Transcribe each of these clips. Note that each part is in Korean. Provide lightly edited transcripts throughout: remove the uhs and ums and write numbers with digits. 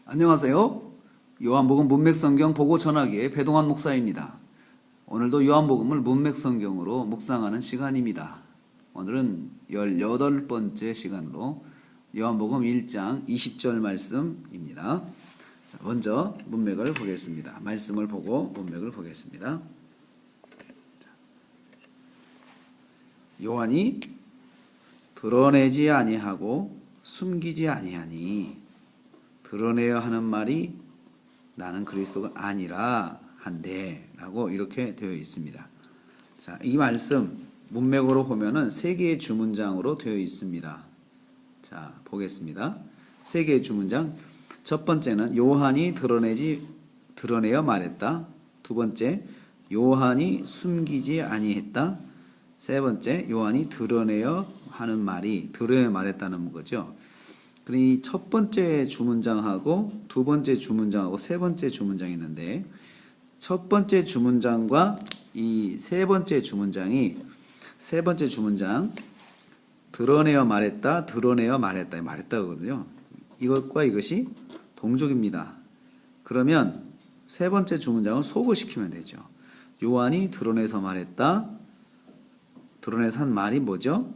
안녕하세요. 요한복음 문맥성경 보고 전하기의 배동환 목사입니다. 오늘도 요한복음을 문맥성경으로 묵상하는 시간입니다. 오늘은 18번째 시간으로 요한복음 1장 20절 말씀입니다. 자, 먼저 문맥을 보겠습니다. 말씀을 보고 문맥을 보겠습니다. 요한이 드러내지 아니하고 숨기지 아니하니 드러내야 하는 말이 나는 그리스도가 아니라 한데 라고 이렇게 되어 있습니다. 자, 이 말씀 문맥으로 보면은 세 개의 주문장으로 되어 있습니다. 자, 보겠습니다. 세 개의 주문장. 첫 번째는 요한이 드러내어 말했다. 두 번째, 요한이 숨기지 아니했다. 세 번째, 요한이 드러내어 말했다는 거죠. 이 첫 번째 주문장하고 두 번째 주문장하고 세 번째 주문장이 있는데, 첫 번째 주문장과 이 세 번째 주문장 드러내어 말했다거든요. 이것과 이것이 동족입니다. 그러면 세 번째 주문장을 소거시키면 되죠. 요한이 드러내서 말했다. 드러내서 한 말이 뭐죠?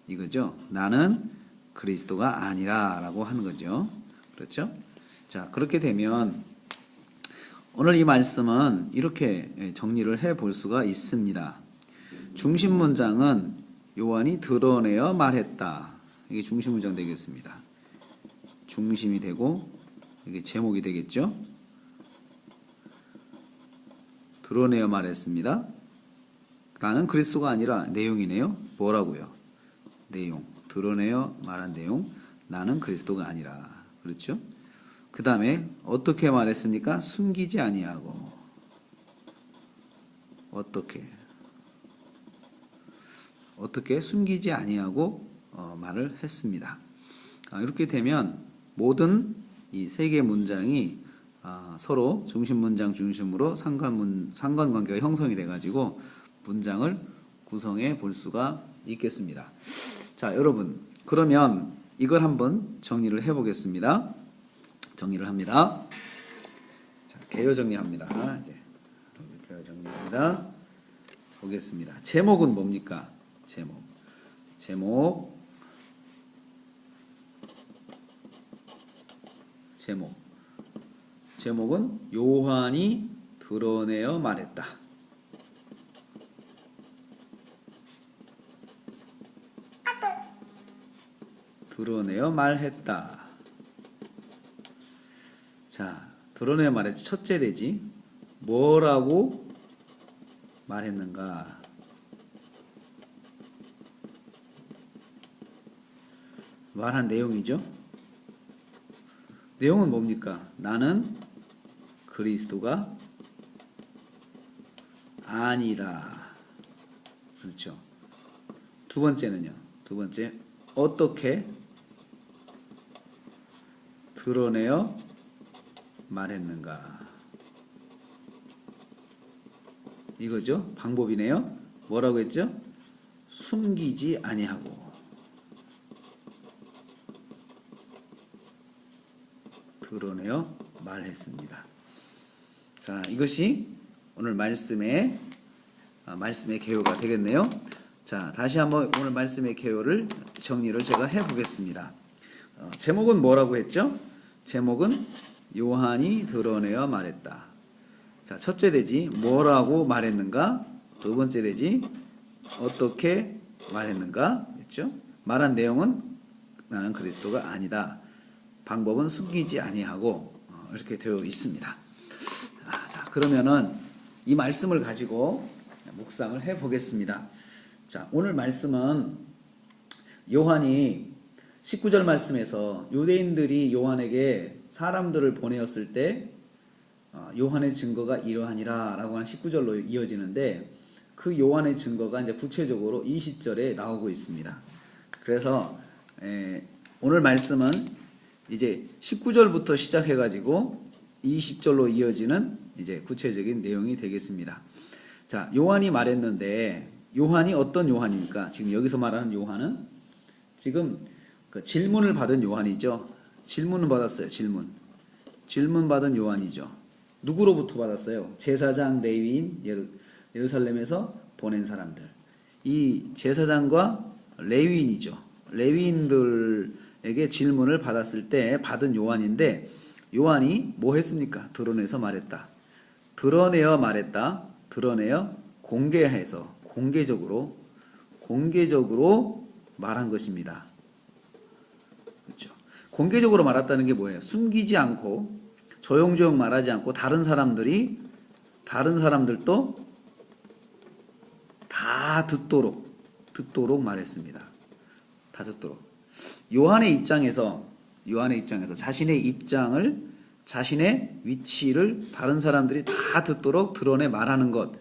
이거죠. 나는 그리스도가 아니라 라고 하는 거죠. 그렇죠? 자, 그렇게 되면 오늘 이 말씀은 이렇게 정리를 해 볼 수가 있습니다. 중심 문장은 요한이 드러내어 말했다. 이게 중심 문장 되겠습니다. 중심이 되고 이게 제목이 되겠죠. 드러내어 말했습니다. 나는 그리스도가 아니라 내용이네요. 뭐라고요? 내용. 드러내어 말한 내용. 나는 그리스도가 아니라. 그렇죠? 그 다음에 어떻게 말했습니까? 숨기지 아니하고. 어떻게 숨기지 아니하고 말을 했습니다. 이렇게 되면 모든 이 세 개의 문장이 서로 중심 문장 중심으로 상관관계가 형성이 돼가지고 문장을 구성해 볼 수가 있겠습니다. 자, 여러분, 그러면 이걸 한번 정리를 해보겠습니다. 정리를 합니다. 자, 개요 정리합니다. 이제 개요 정리합니다. 보겠습니다. 제목은 뭡니까? 제목은 요한이 드러내어 말했다. 드러내어 말했다. 자, 드러내어 말했지. 첫째 되지. 뭐라고 말했는가? 말한 내용이죠. 내용은 뭡니까? 나는 그리스도가 아니라. 그렇죠. 두 번째는요. 어떻게 드러내어 말했는가? 이거죠. 방법이네요. 뭐라고 했죠? 숨기지 아니하고 드러내어 말했습니다. 자, 이것이 오늘 말씀의 개요가 되겠네요. 자, 다시 한번 오늘 말씀의 개요를 정리를 제가 해보겠습니다. 제목은 뭐라고 했죠? 제목은 요한이 드러내어 말했다. 자, 첫째 되지. 뭐라고 말했는가? 두 번째 되지. 어떻게 말했는가? 했죠? 말한 내용은 나는 그리스도가 아니다. 방법은 숨기지 아니하고 이렇게 되어 있습니다. 자, 그러면은 이 말씀을 가지고 묵상을 해 보겠습니다. 자, 오늘 말씀은 요한이 19절 말씀에서 유대인들이 요한에게 사람들을 보내었을 때 요한의 증거가 이러하니라 라고 하는 19절로 이어지는데, 그 요한의 증거가 이제 구체적으로 20절에 나오고 있습니다. 그래서 오늘 말씀은 이제 19절부터 시작해가지고 20절로 이어지는 이제 구체적인 내용이 되겠습니다. 자, 요한이 말했는데, 요한이 어떤 요한입니까? 지금 여기서 말하는 요한은 지금 그 질문을 받은 요한이죠. 질문을 받았어요. 질문. 질문받은 요한이죠. 누구로부터 받았어요? 제사장, 레위인, 예루살렘에서 보낸 사람들. 이 제사장과 레위인이죠. 레위인들에게 질문을 받았을 때 받은 요한인데, 요한이 뭐 했습니까? 드러내서 말했다. 드러내어 말했다. 드러내어 공개해서 공개적으로 말한 것입니다. 그렇죠? 공개적으로 말했다는 게 뭐예요? 숨기지 않고 조용조용 말하지 않고 다른 사람들도 다 듣도록 말했습니다. 다 듣도록. 요한의 입장에서 자신의 위치를 다른 사람들이 다 듣도록 드러내 말하는 것,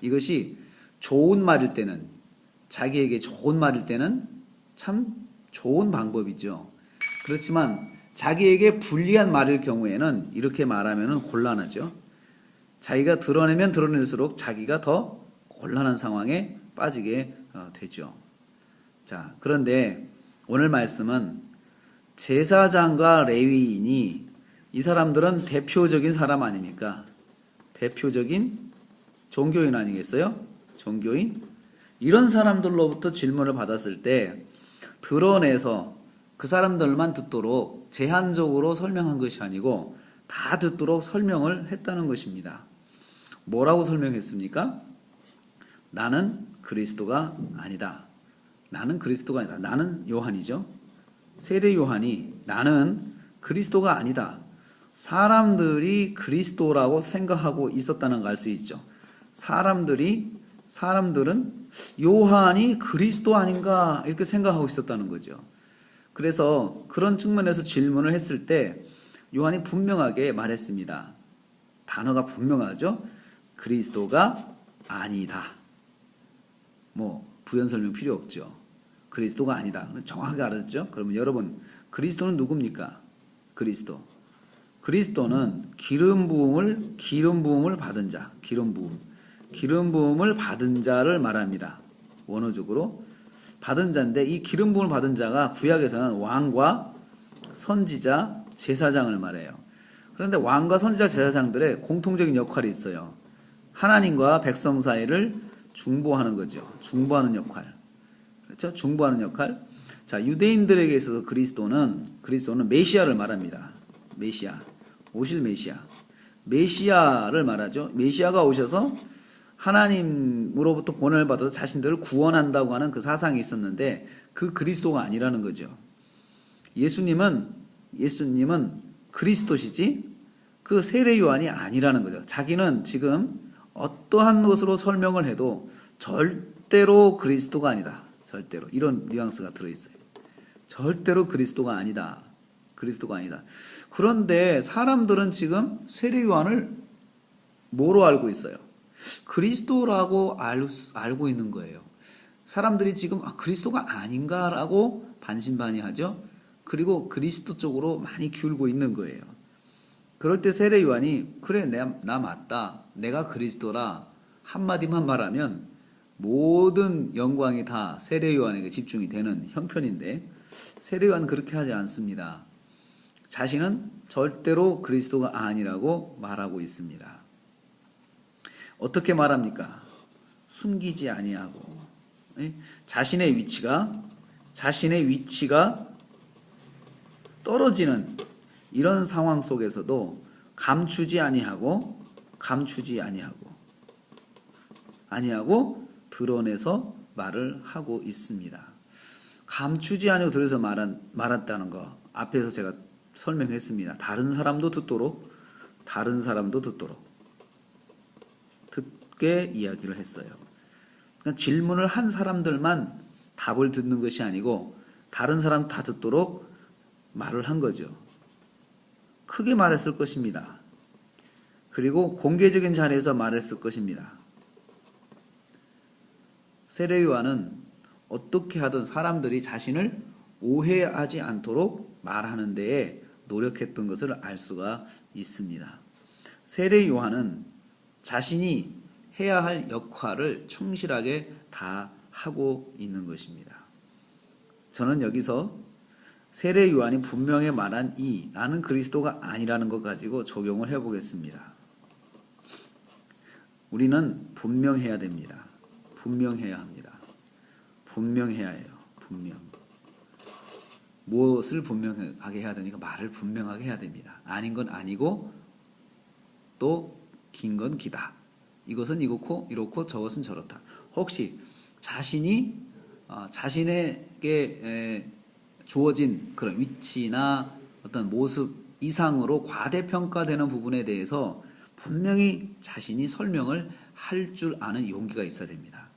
이것이 좋은 말일 때는, 자기에게 좋은 말일 때는 참 좋은 방법이죠. 그렇지만 자기에게 불리한 말일 경우에는 이렇게 말하면 곤란하죠. 자기가 드러내면 드러낼수록 자기가 더 곤란한 상황에 빠지게 되죠. 자, 그런데 오늘 말씀은 제사장과 레위인이, 이 사람들은 대표적인 사람 아닙니까? 대표적인 종교인 아니겠어요? 종교인? 이런 사람들로부터 질문을 받았을 때 드러내서 그 사람들만 듣도록 제한적으로 설명한 것이 아니고 다 듣도록 설명을 했다는 것입니다. 뭐라고 설명했습니까? 나는 그리스도가 아니다. 나는 그리스도가 아니다. 나는 요한이죠. 세례 요한이 나는 그리스도가 아니다. 사람들이 그리스도라고 생각하고 있었다는 걸 알 수 있죠. 사람들은 요한이 그리스도 아닌가 이렇게 생각하고 있었다는 거죠. 그래서 그런 측면에서 질문을 했을 때 요한이 분명하게 말했습니다. 단어가 분명하죠. 그리스도가 아니다. 뭐 부연 설명 필요 없죠. 그리스도가 아니다. 정확하게 알았죠. 그러면 여러분, 그리스도는 누굽니까? 그리스도는 기름 부음을 받은 자, 기름 부음을 받은 자를 말합니다. 원어적으로 받은 자인데, 이 기름 부음을 받은 자가 구약에서는 왕과 선지자, 제사장을 말해요. 그런데 왕과 선지자, 제사장들의 공통적인 역할이 있어요. 하나님과 백성 사이를 중보하는 거죠. 중보하는 역할. 그렇죠? 중보하는 역할. 자, 유대인들에게 있어서 그리스도는 메시아를 말합니다. 오실 메시아를 말하죠. 메시아가 오셔서 하나님으로부터 본을 받아서 자신들을 구원한다고 하는 그 사상이 있었는데, 그 그리스도가 아니라는 거죠. 예수님은 그리스도시지 그 세례 요한이 아니라는 거죠. 자기는 지금 어떠한 것으로 설명을 해도 절대로 그리스도가 아니다. 절대로. 이런 뉘앙스가 들어있어요. 절대로 그리스도가 아니다. 그런데 사람들은 지금 세례 요한을 뭐로 알고 있어요? 그리스도라고 알고 있는 거예요. 사람들이 지금 그리스도가 아닌가라고 반신반의하죠. 그리고 그리스도 쪽으로 많이 기울고 있는 거예요. 그럴 때 세례 요한이 그래, 나 맞다. 내가 그리스도라 한마디만 말하면 모든 영광이 다 세례 요한에게 집중이 되는 형편인데, 세례 요한은 그렇게 하지 않습니다. 자신은 절대로 그리스도가 아니라고 말하고 있습니다. 어떻게 말합니까? 숨기지 아니하고, 자신의 위치가 떨어지는 이런 상황 속에서도 감추지 아니하고 드러내서 말을 하고 있습니다. 감추지 아니하고 드러내서 말했다는 거 앞에서 제가 설명했습니다. 다른 사람도 듣도록 듣게 이야기를 했어요. 그러니까 질문을 한 사람들만 답을 듣는 것이 아니고 다른 사람 다 듣도록 말을 한 거죠. 크게 말했을 것입니다. 그리고 공개적인 자리에서 말했을 것입니다. 세례 요한은 어떻게 하든 사람들이 자신을 오해하지 않도록 말하는 데에 노력했던 것을 알 수가 있습니다. 세례 요한은 자신이 해야 할 역할을 충실하게 다 하고 있는 것입니다. 저는 여기서 세례 요한이 분명히 말한 이 나는 그리스도가 아니라는 것 가지고 적용을 해보겠습니다. 우리는 분명해야 됩니다. 분명해야 합니다. 분명해야 해요. 분명. 무엇을 분명하게 해야 되니까 말을 분명하게 해야 됩니다. 아닌 건 아니고 또 긴 건 기다. 이것은 이렇고 이렇고 저것은 저렇다. 혹시 자신이 자신에게 주어진 그런 위치나 어떤 모습 이상으로 과대평가되는 부분에 대해서 분명히 자신이 설명을 할 줄 아는 용기가 있어야 됩니다.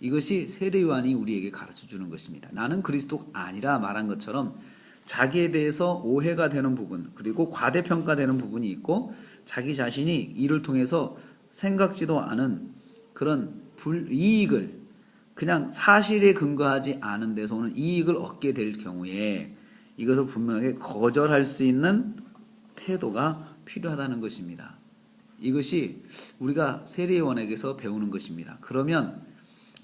이것이 세례 요한이 우리에게 가르쳐 주는 것입니다. 나는 그리스도가 아니라 말한 것처럼 자기에 대해서 오해가 되는 부분 그리고 과대평가되는 부분이 있고 자기 자신이 이를 통해서 생각지도 않은 그런 불이익을 그냥 사실에 근거하지 않은 데서 오는 이익을 얻게 될 경우에 이것을 분명하게 거절할 수 있는 태도가 필요하다는 것입니다. 이것이 우리가 세례요한에게서 배우는 것입니다. 그러면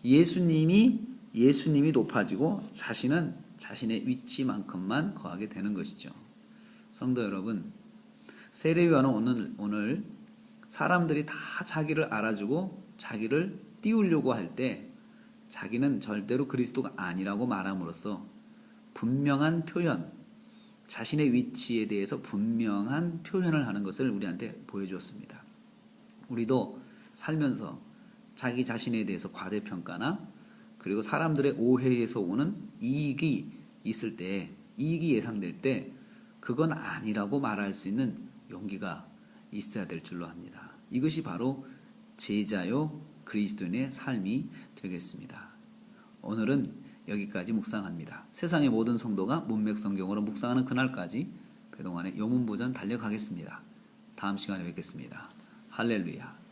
예수님이 높아지고 자신은 자신의 위치만큼만 거하게 되는 것이죠. 성도 여러분, 세례요한은 오늘 사람들이 다 자기를 알아주고 자기를 띄우려고 할 때 자기는 절대로 그리스도가 아니라고 말함으로써 분명한 표현, 자신의 위치에 대해서 분명한 표현을 하는 것을 우리한테 보여주었습니다. 우리도 살면서 자기 자신에 대해서 과대평가나 그리고 사람들의 오해에서 오는 이익이 있을 때, 이익이 예상될 때 그건 아니라고 말할 수 있는 용기가 있어야 될 줄로 압니다. 이것이 바로 제자요 그리스도인의 삶이 되겠습니다. 오늘은 여기까지 묵상합니다. 세상의 모든 성도가 문맥성경으로 묵상하는 그날까지 배동안의 영문보전 달려가겠습니다. 다음 시간에 뵙겠습니다. 할렐루야.